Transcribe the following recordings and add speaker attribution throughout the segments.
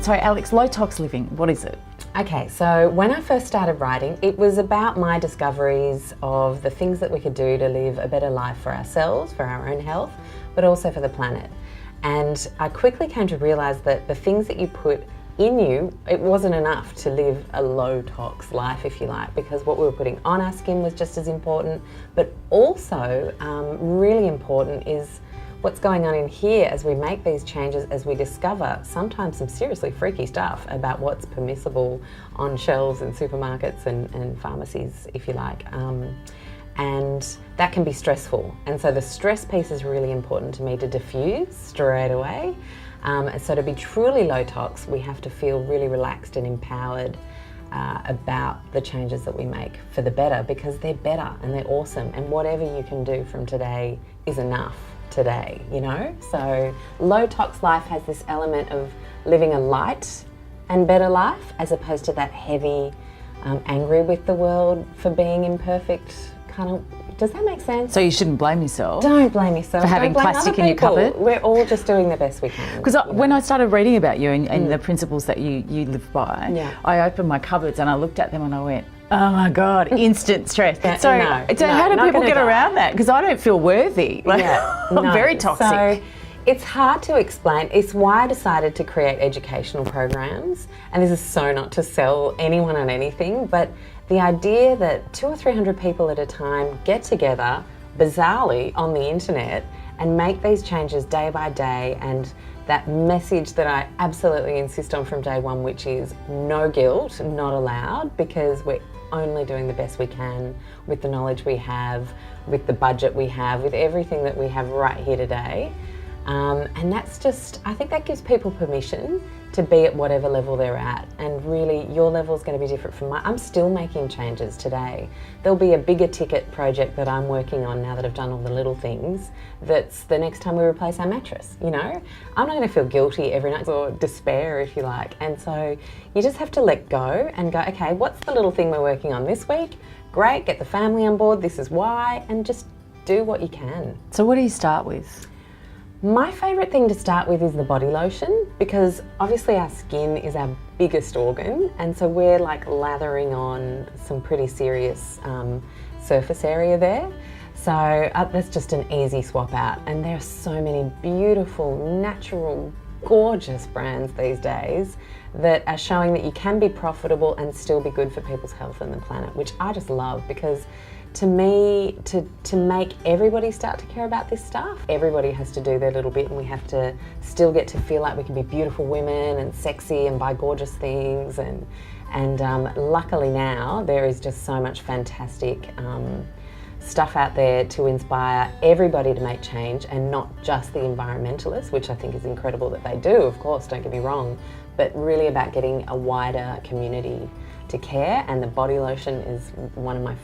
Speaker 1: Sorry, Alex, low tox living, what is it?
Speaker 2: Okay, so when I first started writing, it was about my discoveries of the things that we could do to live a better life for ourselves, for our own health, but also for the planet. And I quickly came to realise that the things that you put in you, it wasn't enough to live a low tox life, if you like, because what we were putting on our skin was just as important, but also really important is what's going on in here as we make these changes, as we discover sometimes some seriously freaky stuff about what's permissible on shelves in supermarkets and pharmacies, if you like. And that can be stressful. And so the stress piece is really important to me to diffuse straight away. So to be truly low tox, we have to feel really relaxed and empowered about the changes that we make for the better, because they're better and they're awesome. And whatever you can do from today is enough today, you know? So low tox life has this element of living a light and better life, as opposed to that heavy, angry with the world for being imperfect kind of. Does that make sense?
Speaker 1: So you shouldn't blame yourself.
Speaker 2: Don't blame yourself.
Speaker 1: For having plastic in your cupboard.
Speaker 2: We're all just doing the best we can.
Speaker 1: Because when I started reading about you and the principles that you live by, I opened my cupboards and I looked at them and I went, oh my God, instant stress. So how do people get around that? Because I don't feel worthy. I'm very toxic.
Speaker 2: So it's hard to explain. It's why I decided to create educational programs. And this is so not to sell anyone on anything, but the idea that 200 or 300 people at a time get together, bizarrely, on the internet and make these changes day by day, and that message that I absolutely insist on from day one, which is no guilt, not allowed, because we're only doing the best we can with the knowledge we have, with the budget we have, with everything that we have right here today. And that's just, I think that gives people permission to be at whatever level they're at. And really, your level is going to be different from mine. I'm still making changes today. There'll be a bigger ticket project that I'm working on now that I've done all the little things. That's the next time we replace our mattress, you know? I'm not going to feel guilty every night, or despair, if you like. And so you just have to let go and go, okay, what's the little thing we're working on this week? Great, get the family on board, this is why, and just do what you can.
Speaker 1: So what do you start with?
Speaker 2: My favourite thing to start with is the body lotion, because obviously our skin is our biggest organ, and so we're like lathering on some pretty serious surface area there. So that's just an easy swap out, and there are so many beautiful, natural, gorgeous brands these days that are showing that you can be profitable and still be good for people's health and the planet, which I just love, because to me, to make everybody start to care about this stuff, everybody has to do their little bit, and we have to still get to feel like we can be beautiful women and sexy and buy gorgeous things. And luckily now there is just so much fantastic stuff out there to inspire everybody to make change, and not just the environmentalists, which I think is incredible that they do, of course, don't get me wrong, but really about getting a wider community to care. And the body lotion is one of my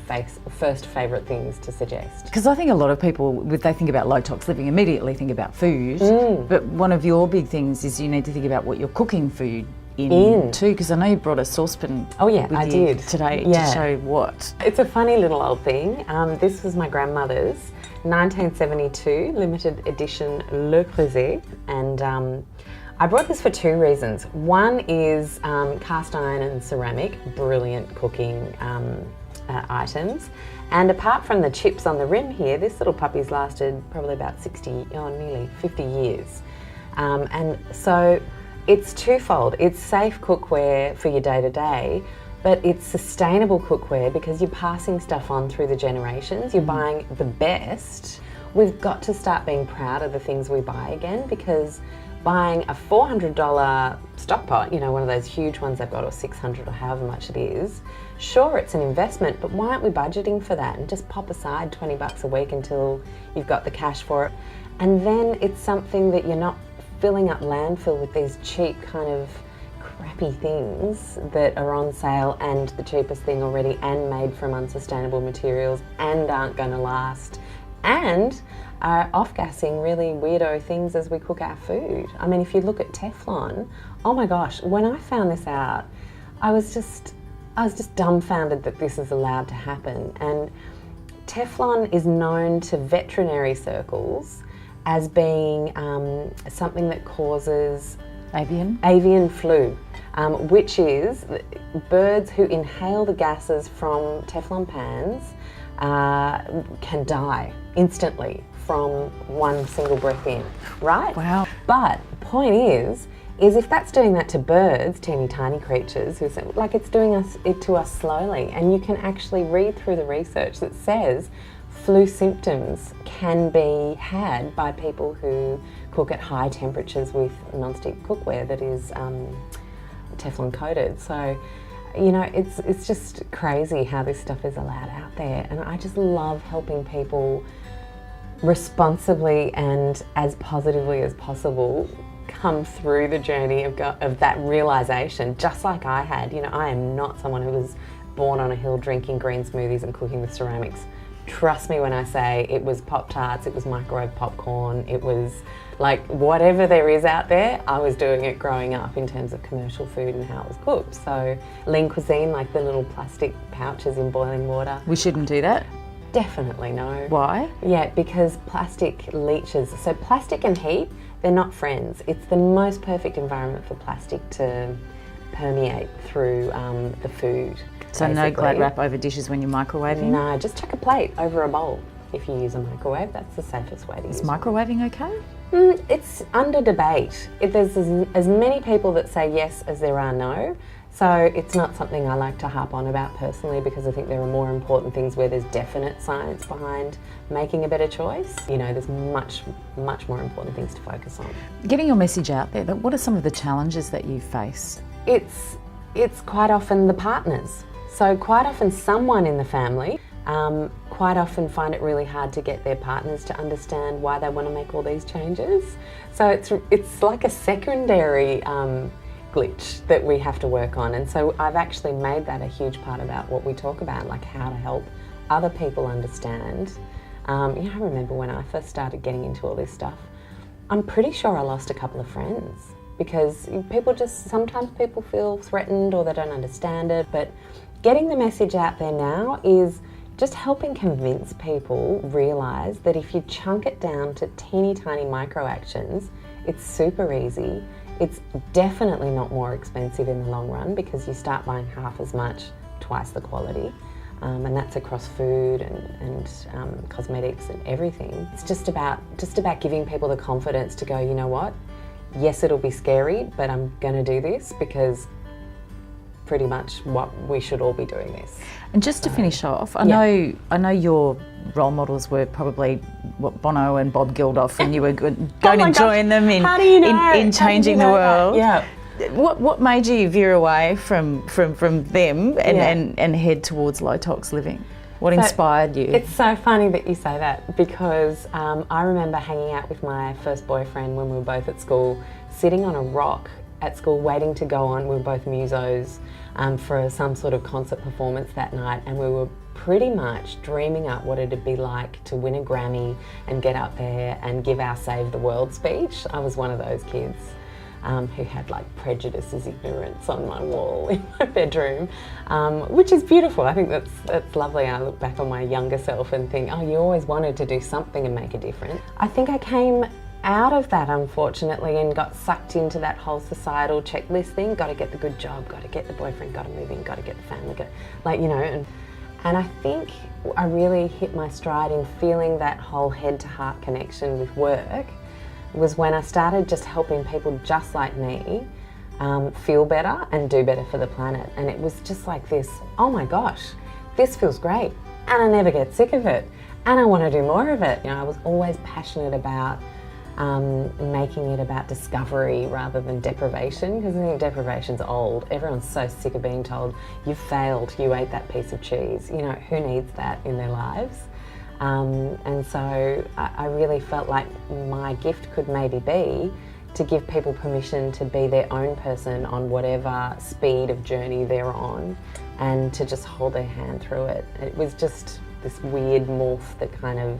Speaker 2: first favourite things to suggest.
Speaker 1: Because I think a lot of people, when they think about low tox living, immediately think about food, but one of your big things is you need to think about what you're cooking food in too, because I know you brought a saucepan
Speaker 2: I did
Speaker 1: today to show what.
Speaker 2: It's a funny little old thing. This was my grandmother's 1972 limited edition Le Creuset, and I brought this for two reasons. One is cast iron and ceramic, brilliant cooking items. And apart from the chips on the rim here, this little puppy's lasted probably about nearly 50 years. And so it's twofold. It's safe cookware for your day-to-day, but it's sustainable cookware because you're passing stuff on through the generations. You're buying the best. We've got to start being proud of the things we buy again, because buying a $400 stock pot, you know, one of those huge ones they've got, or $600 or however much it is, sure, it's an investment, but why aren't we budgeting for that and just pop aside 20 bucks a week until you've got the cash for it? And then it's something that you're not filling up landfill with these cheap kind of crappy things that are on sale and the cheapest thing already and made from unsustainable materials and aren't going to last, and are off-gassing really weirdo things as we cook our food. I mean, if you look at Teflon, oh my gosh, when I found this out, I was just dumbfounded that this is allowed to happen. And Teflon is known to veterinary circles as being something that causes Avian flu, which is birds who inhale the gases from Teflon pans can die instantly from one single breath in, right?
Speaker 1: Wow.
Speaker 2: But the point is if that's doing that to birds, teeny tiny creatures, like it's doing it to us slowly, and you can actually read through the research that says flu symptoms can be had by people who cook at high temperatures with non-stick cookware that is Teflon coated. So, you know, it's just crazy how this stuff is allowed out there, and I just love helping people responsibly and as positively as possible come through the journey of that realisation, just like I had. You know, I am not someone who was born on a hill drinking green smoothies and cooking with ceramics. Trust me when I say it was Pop-Tarts, it was microwave popcorn, it was like whatever there is out there, I was doing it growing up in terms of commercial food and how it was cooked. So lean cuisine, like the little plastic pouches in boiling water.
Speaker 1: We shouldn't do that?
Speaker 2: Definitely no.
Speaker 1: Why?
Speaker 2: Yeah, because plastic leaches. So plastic and heat, they're not friends. It's the most perfect environment for plastic to permeate through the food.
Speaker 1: So basically. No Glad wrap over dishes when you're microwaving?
Speaker 2: No, just chuck a plate over a bowl if you use a microwave. That's the safest way to use it.
Speaker 1: Is microwaving okay?
Speaker 2: It's under debate. There's as many people that say yes as there are no. So it's not something I like to harp on about personally, because I think there are more important things where there's definite science behind making a better choice. You know, there's much more important things to focus on. Getting
Speaker 1: your message out there, what are some of the challenges that you face?
Speaker 2: It's quite often the partners. So quite often someone in the family quite often find it really hard to get their partners to understand why they want to make all these changes. So it's like a secondary glitch that we have to work on, and so I've actually made that a huge part about what we talk about, like how to help other people understand. You know, I remember when I first started getting into all this stuff, I'm pretty sure I lost a couple of friends because sometimes people feel threatened or they don't understand it, but getting the message out there now is just helping convince people realise that if you chunk it down to teeny tiny micro actions, it's super easy. It's definitely not more expensive in the long run because you start buying half as much, twice the quality, and that's across food and cosmetics and everything. It's just about giving people the confidence to go, you know what, yes, it'll be scary, but I'm going to do this because pretty much what we should all be doing this.
Speaker 1: And just to finish off, I know your role models were probably Bono and Bob Geldof, and you were going to join them in changing the world.
Speaker 2: Yeah.
Speaker 1: What made you veer away from them and head towards low tox living? What inspired you?
Speaker 2: It's so funny that you say that, because I remember hanging out with my first boyfriend when we were both at school, sitting on a rock at school waiting to go on. We were both musos for some sort of concert performance that night, and we were pretty much dreaming up what it'd be like to win a Grammy and get up there and give our Save the World speech. I was one of those kids who had like prejudice as ignorance on my wall in my bedroom, which is beautiful. I think that's lovely. I look back on my younger self and think, oh, you always wanted to do something and make a difference. I think I came out of that, unfortunately, and got sucked into that whole societal checklist thing. Got to get the good job, got to get the boyfriend, got to move in, got to get the family, and I think I really hit my stride in feeling that whole head-to-heart connection with work was when I started just helping people just like me feel better and do better for the planet. And it was just like this, oh my gosh, this feels great, and I never get sick of it, and I want to do more of it. You know, I was always passionate about making it about discovery rather than deprivation, because I think deprivation's old. Everyone's so sick of being told, you failed, you ate that piece of cheese. You know, who needs that in their lives? And so I really felt like my gift could maybe be to give people permission to be their own person on whatever speed of journey they're on, and to just hold their hand through it. It was just this weird morph that kind of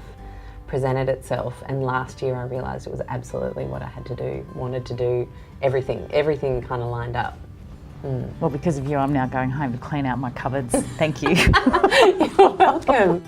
Speaker 2: presented itself, and last year I realised it was absolutely what I had to do, wanted to do. Everything kind of lined up.
Speaker 1: Well, because of you, I'm now going home to clean out my cupboards. Thank you.
Speaker 2: You're welcome.